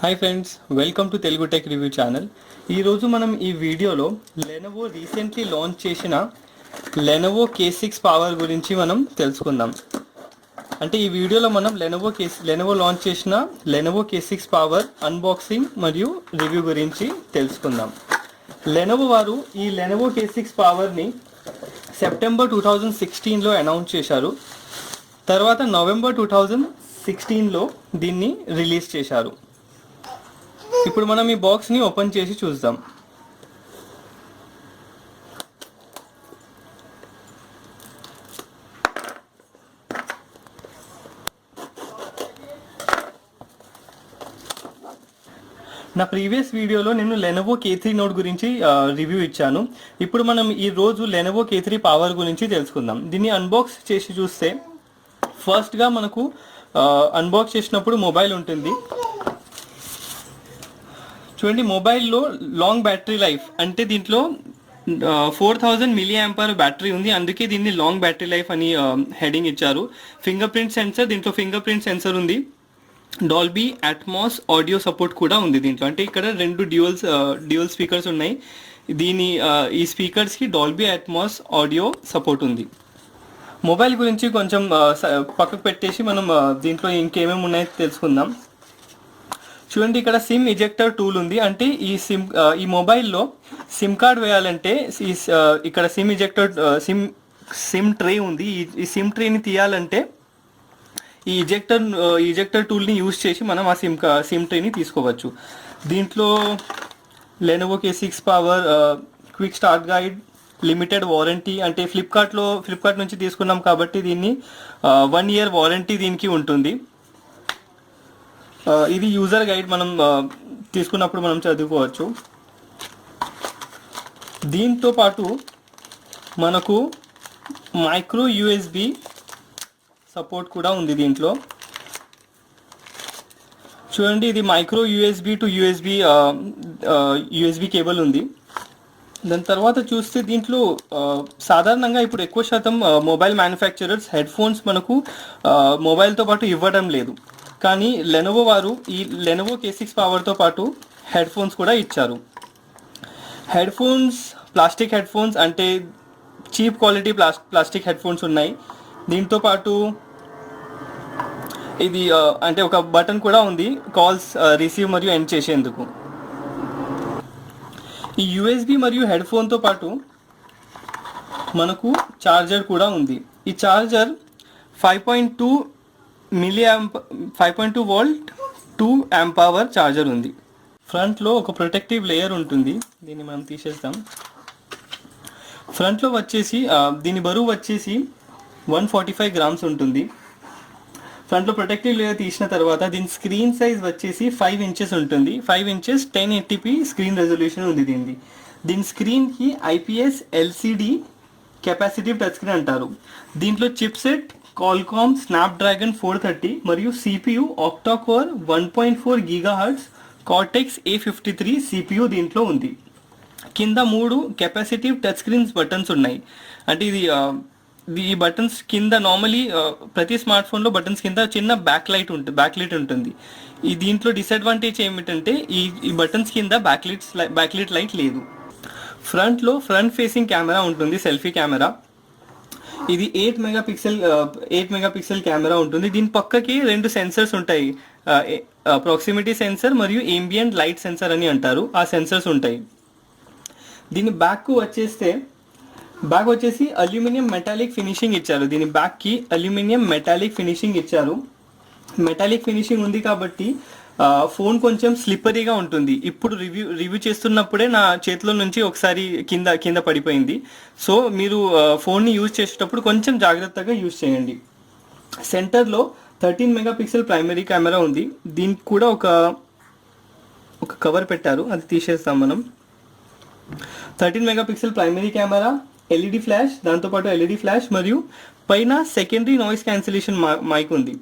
Hi friends, welcome to Telugu tech review channel. ఈరోజు మనం ఈ వీడియోలో లెనోవో రీసెంట్లీ లాంచ్ చేసిన లెనోవో K6 పవర్ గురించి మనం తెలుసుకుందాం. అంటే ఈ వీడియోలో మనం లెనోవో లాంచ్ చేసిన లెనోవో K6 పవర్ అన్బాక్సింగ్ మరియు రివ్యూ గురించి తెలుసుకుందాం. లెనోవో వారు ఈ లెనోవో K6 పవర్ని సెప్టెంబర్ 2016లో అనౌన్స్ చేశారు. తర్వాత నవంబర్ 2016లో దీన్ని రిలీజ్ చేశారు. ఇప్పుడు మనం ఈ బాక్స్ని ఓపెన్ చేసి చూద్దాం. నా ప్రీవియస్ వీడియోలో నేను లెనోవో K3 నోట్ గురించి రివ్యూ ఇచ్చాను. ఇప్పుడు మనం ఈ రోజు లెనోవో K3 పవర్ గురించి తెలుసుకుందాం. దీన్ని అన్బాక్స్ చేసి చూస్తే ఫస్ట్గా మనకు అన్బాక్స్ చేసినప్పుడు మొబైల్ ఉంటుంది. చూడండి, మొబైల్లో లాంగ్ బ్యాటరీ లైఫ్ అంటే దీంట్లో 4000 mAh బ్యాటరీ ఉంది. అందుకే దీన్ని లాంగ్ బ్యాటరీ లైఫ్ అని హెడింగ్ ఇచ్చారు. ఫింగర్ ప్రింట్ సెన్సర్, దీంట్లో ఫింగర్ ప్రింట్ సెన్సర్ ఉంది. డాల్బీ అట్మాస్ ఆడియో సపోర్ట్ కూడా ఉంది దీంట్లో. అంటే ఇక్కడ రెండు డ్యూయల్ స్పీకర్స్ ఉన్నాయి. ఈ స్పీకర్స్కి డాల్బీ అట్మాస్ ఆడియో సపోర్ట్ ఉంది. మొబైల్ గురించి కొంచెం పక్కకు పెట్టేసి మనం దీంట్లో ఇంకేమేమి ఉన్నాయో తెలుసుకుందాం. చూడండి, ఇక్కడ సిమ్ ఇజెక్టర్ టూల్ ఉంది. అంటే ఈ మొబైల్లో సిమ్ కార్డ్ వేయాలంటే ఇక్కడ సిమ్ ట్రే ఉంది. ఈ సిమ్ ట్రేని తీయాలంటే ఈ ఇజెక్టర్ టూల్ని యూజ్ చేసి మనం ఆ సిమ్ ట్రేని తీసుకోవచ్చు. దీంట్లో Lenovo K6 power quick start guide, limited warranty, అంటే ఫ్లిప్కార్ట్ నుంచి తీసుకున్నాం కాబట్టి దీన్ని 1 year వారంటీ దీనికి ఉంటుంది. ఇది యూజర్ గైడ్, మనం తీసుకున్నప్పుడు మనం చదువుకోవచ్చు. దీంతో పాటు మనకు మైక్రో USB సపోర్ట్ కూడా ఉంది దీంట్లో. చూడండి, ఇది micro USB to USB cable ఉంది. దాని తర్వాత చూస్తే దీంట్లో సాధారణంగా ఇప్పుడు ఎక్కువ శాతం మొబైల్ మ్యానుఫ్యాక్చరర్స్ హెడ్ ఫోన్స్ మనకు మొబైల్తో పాటు ఇవ్వడం లేదు. కానీ లెనోవో వారు ఈ లెనోవో K6 పవర్తో పాటు హెడ్ ఫోన్స్ కూడా ఇచ్చారు. Headphones plastic headphones, అంటే cheap quality plastic headphones ఉన్నాయి. దీంతో పాటు ఇది అంటే ఒక బటన్ కూడా ఉంది కాల్స్ రిసీవ్ మరియు ఎండ్ చేసేందుకు. ఈ USB మరియు హెడ్ ఫోన్తో పాటు మనకు చార్జర్ కూడా ఉంది. ఈ charger 5.2 volt 2 amp hour charger ఉంది. ఫ్రంట్లో ఒక ప్రొటెక్టివ్ లేయర్ ఉంటుంది. దీన్ని మనం తీసేస్తాం. ఫ్రంట్లో వచ్చేసి దీని బరువు వచ్చేసి 145 grams ఉంటుంది. ఫ్రంట్లో ప్రొటెక్టివ్ లేయర్ తీసిన తర్వాత దీని స్క్రీన్ సైజ్ వచ్చేసి 5 inches ఉంటుంది. 5 inches 1080p స్క్రీన్ రెజల్యూషన్ ఉంది దీని స్క్రీన్కి IPS LCD capacitive touch screen అంటారు. దీంట్లో చిప్సెట్ క్వాల్కామ్ స్నాప్డ్రాగన్ 430 మరియు CPU octa-core 1.4 GHz cortex A53 CPU దీంట్లో ఉంది. కింద 3 కెపాసిటివ్ టచ్ స్క్రీన్స్ బటన్స్ ఉన్నాయి. అంటే ఈ బటన్స్ కింద నార్మలీ ప్రతి స్మార్ట్ ఫోన్లో బటన్స్ కింద చిన్న బ్యాక్ లైట్ ఉంటుంది. దీంట్లో డిసడ్వాంటేజ్ ఏమిటంటే ఈ బటన్స్ కింద బ్యాక్లైట్ లైట్ లేదు. ఫ్రంట్ ఫేసింగ్ కెమెరా ఉంటుంది, సెల్ఫీ కెమెరా. ఇది 8 మెగాపిక్సెల్ కెమెరా ఉంటుంది. దీని పక్కకి 2 సెన్సర్స్ ఉంటాయి. ప్రాక్సిమిటీ సెన్సర్ మరియు ambient లైట్ సెన్సర్ అని అంటారు. ఆ సెన్సర్స్ ఉంటాయి. దీని బ్యాక్ వచ్చేసి అల్యూమినియం మెటాలిక్ ఫినిషింగ్ ఇచ్చారు. దీని బ్యాక్కి అల్యూమినియం మెటాలిక్ ఫినిషింగ్ ఇచ్చారు. మెటాలిక్ ఫినిషింగ్ ఉంది కాబట్టి ఫోన్ కొంచెం స్లిప్పరీగా ఉంటుంది. ఇప్పుడు రివ్యూ చేస్తున్నప్పుడే నా చేతిలో నుంచి ఒకసారి కింద పడిపోయింది. సో మీరు ఫోన్ని యూజ్ చేసేటప్పుడు కొంచెం జాగ్రత్తగా యూజ్ చేయండి. సెంటర్లో 13 మెగాపిక్సెల్ ప్రైమరీ కెమెరా ఉంది. దీనికి కూడా ఒక కవర్ పెట్టారు, అది తీసేస్తాం మనం. 13 megapixel primary camera, LED flash, దాంతోపాటు LED ఫ్లాష్ మరియు పైన సెకండరీ నాయిస్ క్యాన్సిలేషన్ మైక్ ఉంది.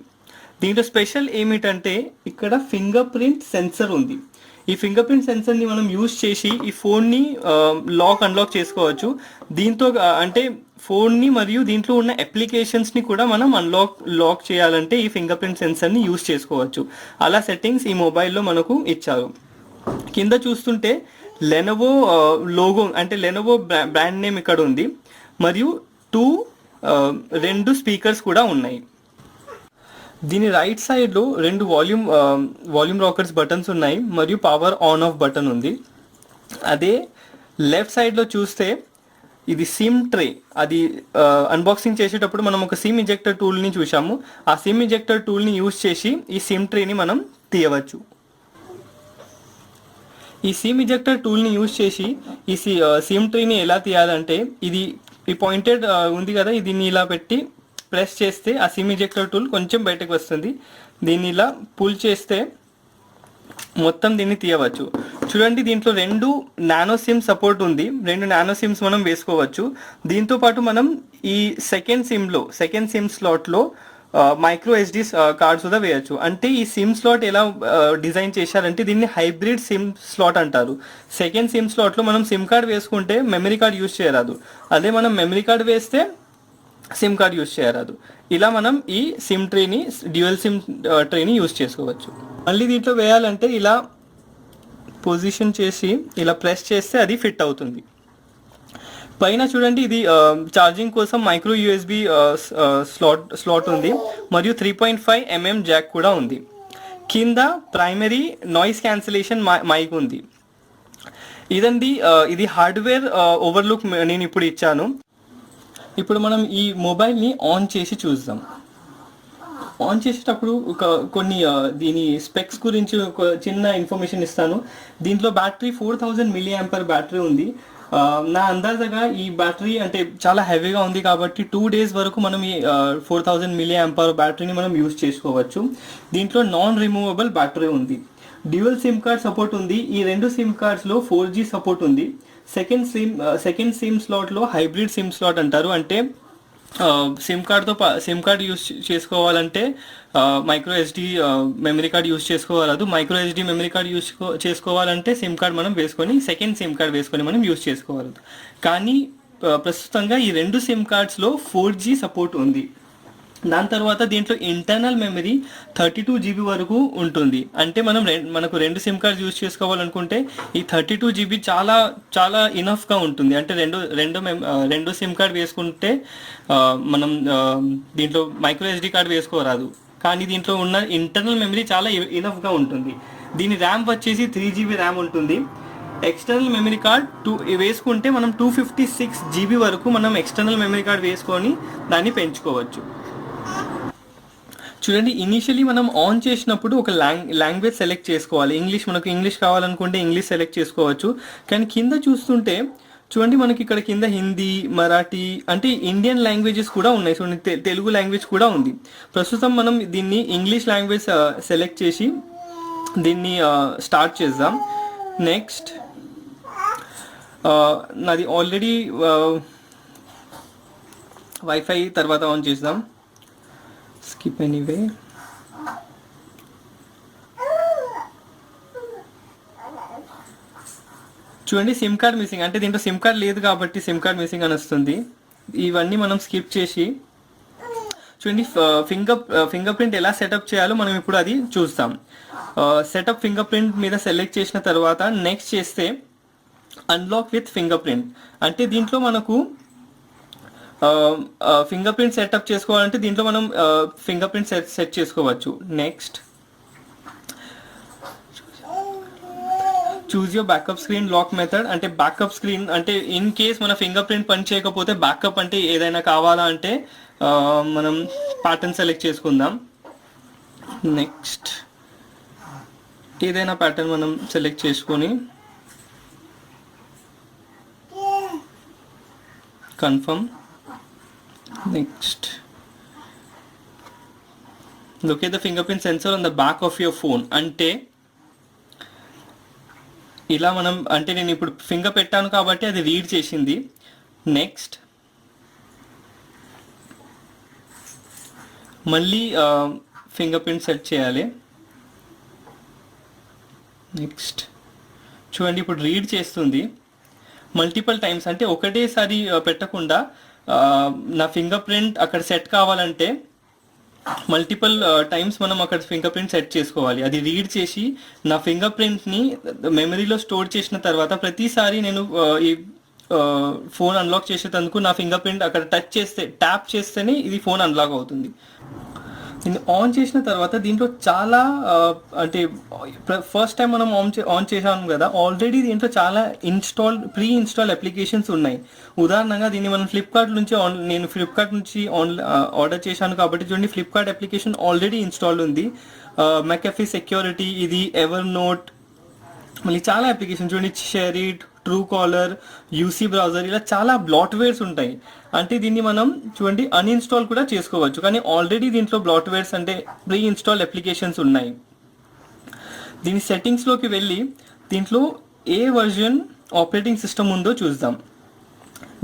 దీంట్లో స్పెషల్ ఏమిటంటే ఇక్కడ ఫింగర్ ప్రింట్ సెన్సర్ ఉంది. ఈ ఫింగర్ ప్రింట్ సెన్సర్ని మనం యూజ్ చేసి ఈ ఫోన్ని అన్లాక్ చేసుకోవచ్చు. దీంతో అంటే ఫోన్ని మరియు దీంట్లో ఉన్న అప్లికేషన్స్ని కూడా మనం లాక్ చేయాలంటే ఈ ఫింగర్ ప్రింట్ సెన్సర్ని యూస్ చేసుకోవచ్చు. అలా సెట్టింగ్స్ ఈ మొబైల్లో మనకు ఇచ్చారు. కింద చూస్తుంటే లెనోవో లోగో అంటే లెనోవో బ్రాండ్ నేమ్ ఇక్కడ ఉంది, మరియు రెండు స్పీకర్స్ కూడా ఉన్నాయి. దీని రైట్ సైడ్లో రెండు వాల్యూమ్ రాకర్స్ బటన్స్ ఉన్నాయి మరియు పవర్ ఆన్ ఆఫ్ బటన్ ఉంది. అదే లెఫ్ట్ సైడ్లో చూస్తే ఇది సిమ్ ట్రే. అది అన్బాక్సింగ్ చేసేటప్పుడు మనం ఒక సిమ్ ఇంజెక్టర్ టూల్ని చూసాము. ఆ సిమ్ ఇంజెక్టర్ టూల్ని యూజ్ చేసి ఈ సిమ్ ట్రేని మనం తీయవచ్చు. ఈ సిమ్ ఇంజెక్టర్ టూల్ని యూజ్ చేసి ఈ సిమ్ ట్రేని ఎలా తీయాలంటే, ఈ పాయింటెడ్ ఉంది కదా, దీన్ని ఇలా పెట్టి ప్రెస్ చేస్తే ఆ సిమ్ ఇంజెక్టర్ టూల్ కొంచెం బయటకు వస్తుంది. దీన్ని ఇలా పుల్ చేస్తే మొత్తం దీన్ని తీయవచ్చు. చూడండి, దీంట్లో రెండు నానో సిమ్ సపోర్ట్ ఉంది. రెండు నానో సిమ్స్ మనం వేసుకోవచ్చు. దీంతో పాటు మనం ఈ సెకండ్ సిమ్ స్లాట్లో మైక్రో ఎస్డి కార్డ్స్ కూడా వేయచ్చు. అంటే ఈ సిమ్ స్లాట్ ఎలా డిజైన్ చేశారంటే దీన్ని హైబ్రిడ్ సిమ్ స్లాట్ అంటారు. సెకండ్ సిమ్ స్లాట్లో మనం సిమ్ కార్డ్ వేసుకుంటే మెమరీ కార్డ్ యూజ్ చేయరాదు, అదే మనం మెమరీ కార్డ్ వేస్తే సిమ్ కార్డ్ యూజ్ చేయరాదు. ఇలా మనం ఈ సిమ్ ట్రేని, డ్యూయల్ సిమ్ ట్రేని యూజ్ చేసుకోవచ్చు. మళ్ళీ దీంట్లో వేయాలంటే ఇలా పొజిషన్ చేసి ఇలా ప్రెస్ చేస్తే అది ఫిట్ అవుతుంది. పైన చూడండి, ఇది ఛార్జింగ్ కోసం మైక్రో యూఎస్బి స్లాట్ ఉంది మరియు 3.5 mm జాక్ కూడా ఉంది. కింద ప్రైమరీ నాయిస్ క్యాన్సిలేషన్ మైక్ ఉంది. ఇది హార్డ్వేర్ ఓవర్లుక్ నేను ఇప్పుడు ఇచ్చాను. ఇప్పుడు మనం ఈ మొబైల్ని ఆన్ చేసి చూద్దాం. ఆన్ చేసేటప్పుడు కొన్ని దీని స్పెక్స్ గురించి ఒక చిన్న ఇన్ఫర్మేషన్ ఇస్తాను. దీంట్లో బ్యాటరీ 4000 mAh బ్యాటరీ ఉంది. నా అందాజగా ఈ బ్యాటరీ అంటే చాలా హెవీగా ఉంది కాబట్టి 2 days వరకు మనం ఈ 4000 mAh బ్యాటరీని మనం యూజ్ చేసుకోవచ్చు. దీంట్లో నాన్ రిమూవబుల్ బ్యాటరీ ఉంది. డ్యూయల్ సిమ్ కార్డ్ సపోర్ట్ ఉంది. ఈ రెండు సిమ్ కార్డ్స్లో 4G సపోర్ట్ ఉంది. సెకండ్ సిమ్ స్లాట్లో హైబ్రిడ్ సిమ్ స్లాట్ అంటారు. అంటే సిమ్ కార్డ్ యూస్ చేసుకోవాలంటే micro SD memory card use చేసుకోవాలి. Micro SD memory card use చేసుకోవాలంటే సిమ్ కార్డ్ మనం వేసుకొని సెకండ్ సిమ్ కార్డ్ వేసుకొని మనం యూస్ చేసుకోవాలి. కానీ ప్రస్తుతంగా ఈ రెండు సిమ్ కార్డ్స్లో 4G సపోర్ట్ ఉంది. దాని తర్వాత దీంట్లో ఇంటర్నల్ మెమరీ 32 GB వరకు ఉంటుంది. అంటే మనకు రెండు సిమ్ కార్డ్స్ యూజ్ చేసుకోవాలనుకుంటే ఈ 32 GB చాలా చాలా ఇనఫ్గా ఉంటుంది. అంటే రెండు సిమ్ కార్డ్ వేసుకుంటే మనం దీంట్లో మైక్రో ఎస్డి కార్డ్ వేసుకోరాదు. కానీ దీంట్లో ఉన్న ఇంటర్నల్ మెమరీ చాలా ఇనఫ్గా ఉంటుంది. దీని ర్యామ్ వచ్చేసి 3 GB ర్యామ్ ఉంటుంది. ఎక్స్టర్నల్ మెమరీ కార్డ్ వేసుకుంటే మనం 256 GB వరకు మనం ఎక్స్టర్నల్ మెమరీ కార్డ్ వేసుకొని దాన్ని పెంచుకోవచ్చు. చూడండి, ఇనిషియలీ మనం ఆన్ చేసినప్పుడు ఒక లాంగ్వేజ్ సెలెక్ట్ చేసుకోవాలి. మనకు ఇంగ్లీష్ కావాలనుకుంటే ఇంగ్లీష్ సెలెక్ట్ చేసుకోవచ్చు. కానీ కింద చూస్తుంటే చూడండి, మనకి ఇక్కడ కింద హిందీ, మరాఠీ అంటే ఇండియన్ లాంగ్వేజెస్ కూడా ఉన్నాయి. చూడండి, తెలుగు లాంగ్వేజ్ కూడా ఉంది. ప్రస్తుతం మనం దీన్ని ఇంగ్లీష్ లాంగ్వేజ్ సెలెక్ట్ చేసి దీన్ని స్టార్ట్ చేద్దాం. నెక్స్ట్, నాది ఆల్రెడీ వైఫై తర్వాత ఆన్ చేద్దాం. Skip anyway. చూడండి, సిమ్ కార్డ్ మిస్సింగ్ అంటే దీంట్లో సిమ్ కార్డ్ లేదు కాబట్టి సిమ్ కార్డ్ మిస్సింగ్ అని వస్తుంది. ఇవన్నీ మనం స్కిప్ చేసి చూడండి, ఫింగర్ ప్రింట్ ఎలా సెటప్ చేయాలో మనం ఇప్పుడు అది చూస్తాం. సెటప్ ఫింగర్ ప్రింట్ మీద సెలెక్ట్ చేసిన తర్వాత నెక్స్ట్ చేస్తే అన్లాక్ విత్ ఫింగర్ ప్రింట్. అంటే దీంట్లో మనకు ఫింగర్ ప్రింట్ సెటప్ చేసుకోవాలంటే దీంట్లో మనం ఫింగర్ ప్రింట్ సెట్ చేసుకోవచ్చు. Next, choose your backup screen lock method. అంటే బ్యాకప్ స్క్రీన్ అంటే ఇన్ కేస్ మన ఫింగర్ ప్రింట్ పని చేయకపోతే బ్యాకప్ అంటే ఏదైనా కావాలా అంటే మనం ప్యాటర్న్ సెలెక్ట్ చేసుకుందాం. నెక్స్ట్, ఏదైనా ప్యాటర్న్ మనం సెలెక్ట్ చేసుకొని confirm. Next, locate the fingerprint sensor on the back of your phone. అంటే ఇలా మనం అంటే నేను ఇప్పుడు ఫింగర్ పెట్టాను కాబట్టి అది రీడ్ చేసింది. నెక్స్ట్, మళ్ళీ ఫింగర్ ప్రింట్ సెట్ చేయాలి. నెక్స్ట్, చూడండి, ఇప్పుడు రీడ్ చేస్తుంది మల్టిపుల్ టైమ్స్. అంటే ఒకటేసారి పెట్టకుండా నా ఫింగర్ ప్రింట్ అక్కడ సెట్ కావాలంటే మల్టిపుల్ టైమ్స్ మనం అక్కడ ఫింగర్ ప్రింట్ సెట్ చేసుకోవాలి. అది రీడ్ చేసి నా ఫింగర్ ప్రింట్ని మెమరీలో స్టోర్ చేసిన తర్వాత ప్రతిసారి నేను ఈ ఫోన్ అన్లాక్ చేసేటందుకు నా ఫింగర్ ప్రింట్ అక్కడ టచ్ చేస్తే, ట్యాప్ చేస్తేనే ఇది ఫోన్ అన్లాక్ అవుతుంది. దీన్ని ఆన్ చేసిన తర్వాత దీంట్లో చాలా అంటే ఫస్ట్ టైం మనం ఆన్ చేసాం కదా, ఆల్రెడీ దీంట్లో చాలా ప్రీ ఇన్స్టాల్ అప్లికేషన్స్ ఉన్నాయి. ఉదాహరణగా దీన్ని మనం ఫ్లిప్కార్ట్ నుంచి నేను ఫ్లిప్కార్ట్ నుంచి ఆర్డర్ చేశాను కాబట్టి చూడండి, ఫ్లిప్కార్ట్ అప్లికేషన్ ఆల్రెడీ ఇన్స్టాల్ ఉంది. మెకఫీ సెక్యూరిటీ, ఇది ఎవర్ నోట్, మళ్ళీ చాలా అప్లికేషన్ చూడండి, షెరీట్, ట్రూ కాలర్, యూసీ బ్రౌజర్, ఇలా చాలా బ్లాట్వేర్స్ ఉంటాయి. అంటే దీన్ని మనం చూడండి అన్ఇన్స్టాల్ కూడా చేసుకోవచ్చు, కానీ ఆల్రెడీ దీంట్లో బ్లాట్వేర్స్ అంటే ప్రీ ఇన్స్టాల్ అప్లికేషన్స్ ఉన్నాయి. దీని సెట్టింగ్స్లోకి వెళ్ళి దీంట్లో ఏ వర్జన్ ఆపరేటింగ్ సిస్టమ్ ఉందో చూద్దాం.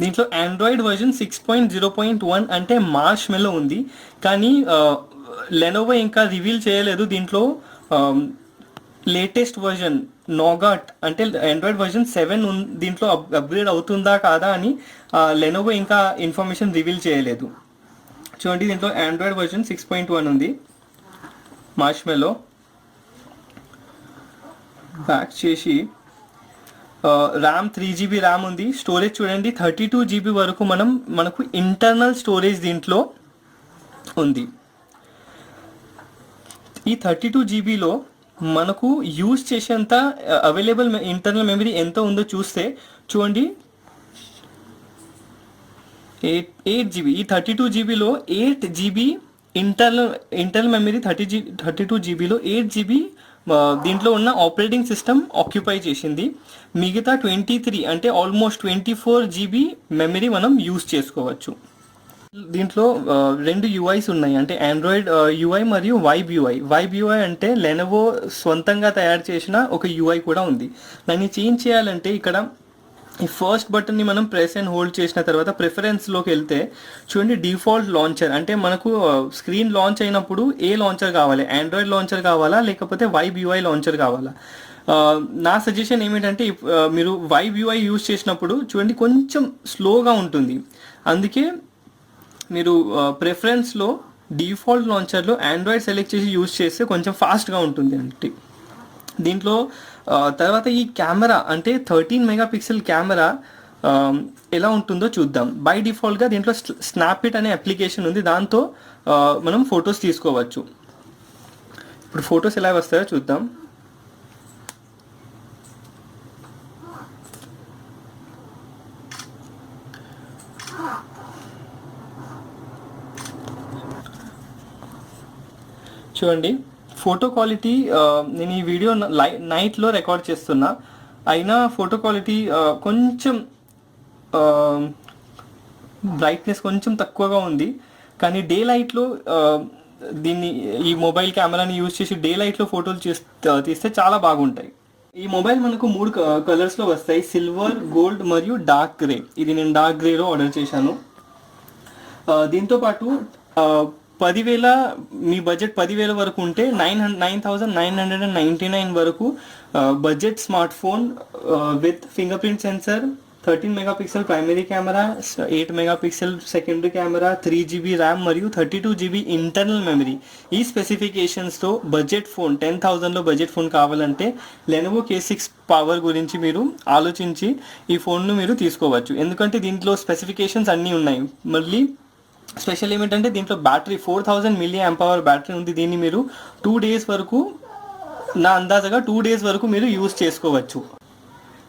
దీంట్లో ఆండ్రాయిడ్ వర్జన్ 6.0.1 అంటే మార్ష్మెల్లో ఉంది, కానీ లెనోవో ఇంకా రివీల్ చేయలేదు దీంట్లో లేటెస్ట్ వర్జన్ నోగాట్ అంటే ఆండ్రాయిడ్ వర్జన్ 7 దీంట్లో అప్గ్రేడ్ అవుతుందా కాదా అని లెనోవో ఇంకా ఇన్ఫర్మేషన్ రివీల్ చేయలేదు. చూడండి దీంట్లో ఆండ్రాయిడ్ వర్జన్ 6.1 ఉంది. మార్ష్మెల్లో బ్యాక్ చేసి ర్యామ్ 3GB ర్యామ్ ఉంది. స్టోరేజ్ చూడండి 32GB వరకు మనకు ఇంటర్నల్ స్టోరేజ్ దీంట్లో ఉంది. ఈ 32GBలో మనకు యూజ్ చేసేంత అవైలబుల్ ఇంటర్నల్ మెమరీ ఎంత ఉందో చూస్తే చూడండి 8GB. ఈ 32GBలో 8GB ఇంటర్నల్ మెమరీ 32GBలో 8GB దీంట్లో ఉన్న ఆపరేటింగ్ సిస్టమ్ ఆక్యుపై చేసింది. మిగతా 23 అంటే ఆల్మోస్ట్ 24GB మెమరీ మనం యూజ్ చేసుకోవచ్చు. దీంట్లో రెండు యూఐస్ ఉన్నాయి, అంటే ఆండ్రాయిడ్ యూఐ మరియు వైబ్ యూఐ. వైబ్ యూఐ అంటే లెనోవో సొంతంగా తయారు చేసిన ఒక యూఐ కూడా ఉంది. దాన్ని చేంజ్ చేయాలంటే ఇక్కడ ఈ ఫస్ట్ బటన్ని మనం ప్రెస్ అండ్ హోల్డ్ చేసిన తర్వాత ప్రిఫరెన్స్లోకి వెళ్తే చూడండి డిఫాల్ట్ లాంచర్, అంటే మనకు స్క్రీన్ లాంచ్ అయినప్పుడు ఏ లాంచర్ కావాలి, ఆండ్రాయిడ్ లాంచర్ కావాలా లేకపోతే వైబ్ యూఐ లాంచర్ కావాలా. నా సజెషన్ ఏమిటంటే మీరు వైబ్ యూఐ యూజ్ చేసినప్పుడు చూడండి కొంచెం స్లోగా ఉంటుంది, అందుకే మీరు ప్రిఫరెన్స్లో డిఫాల్ట్ లాంచర్లో ఆండ్రాయిడ్ సెలెక్ట్ చేసి యూజ్ చేస్తే కొంచెం ఫాస్ట్గా ఉంటుంది. అంటే దీంట్లో తర్వాత ఈ కెమెరా అంటే 13 మెగాపిక్సెల్ కెమెరా ఎలా ఉంటుందో చూద్దాం. బై డిఫాల్ట్గా దీంట్లో స్నాప్ఇట్ అనే అప్లికేషన్ ఉంది, దాంతో మనం ఫొటోస్ తీసుకోవచ్చు. ఇప్పుడు ఫొటోస్ ఎలా వస్తాయో చూద్దాం. చూడండి ఫోటో క్వాలిటీ, నేను ఈ వీడియో నైట్లో రికార్డ్ చేస్తున్నా, అయినా ఫోటో క్వాలిటీ కొంచెం బ్రైట్నెస్ కొంచెం తక్కువగా ఉంది. కానీ డే లైట్లో ఈ మొబైల్ కెమెరాని యూజ్ చేసి డే లైట్లో ఫోటోలు తీస్తే చాలా బాగుంటాయి. ఈ మొబైల్ మనకు 3 కలర్స్లో వస్తాయి, సిల్వర్, గోల్డ్ మరియు డార్క్ గ్రే. ఇది నేను డార్క్ గ్రేలో ఆర్డర్ చేశాను. దీంతోపాటు 10,000 మీ బడ్జెట్ 10,000 వరకు ఉంటే 9,999 వరకు budget smart phone with finger print sensor, 13 megapixel primary camera, 8 megapixel secondary camera, 3GB RAM మరియు 32GB ఇంటర్నల్ మెమరీ. ఈ స్పెసిఫికేషన్స్తో బడ్జెట్ ఫోన్ 10,000లో బడ్జెట్ ఫోన్ కావాలంటే లెనోవో K6 పవర్ గురించి మీరు ఆలోచించి ఈ ఫోన్ను మీరు తీసుకోవచ్చు, ఎందుకంటే దీంట్లో స్పెసిఫికేషన్స్ అన్నీ ఉన్నాయి. మళ్ళీ స్పెషల్ ఏమిటంటే దీంట్లో బ్యాటరీ 4000 mAh బ్యాటరీ ఉంది. దీన్ని మీరు 2 days వరకు, నా అందాజగా 2 days వరకు మీరు యూజ్ చేసుకోవచ్చు.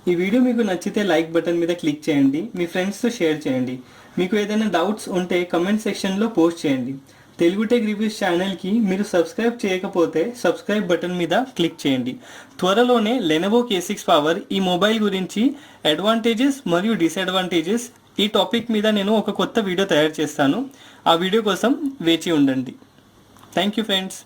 ఈ వీడియో మీకు నచ్చితే లైక్ బటన్ మీద క్లిక్ చేయండి, మీ ఫ్రెండ్స్తో షేర్ చేయండి. మీకు ఏదైనా డౌట్స్ ఉంటే కమెంట్ సెక్షన్లో పోస్ట్ చేయండి. తెలుగు టెక్ రివ్యూస్ ఛానల్కి మీరు సబ్స్క్రైబ్ చేయకపోతే సబ్స్క్రైబ్ బటన్ మీద క్లిక్ చేయండి. త్వరలోనే లెనోవో K6 పవర్ ఈ మొబైల్ గురించి అడ్వాంటేజెస్ మరియు డిసడ్వాంటేజెస్ ఈ టాపిక్ మీద నేను ఒక కొత్త వీడియో తయారు చేస్తాను. ఆ వీడియో కోసం వేచి ఉండండి. Thank you friends.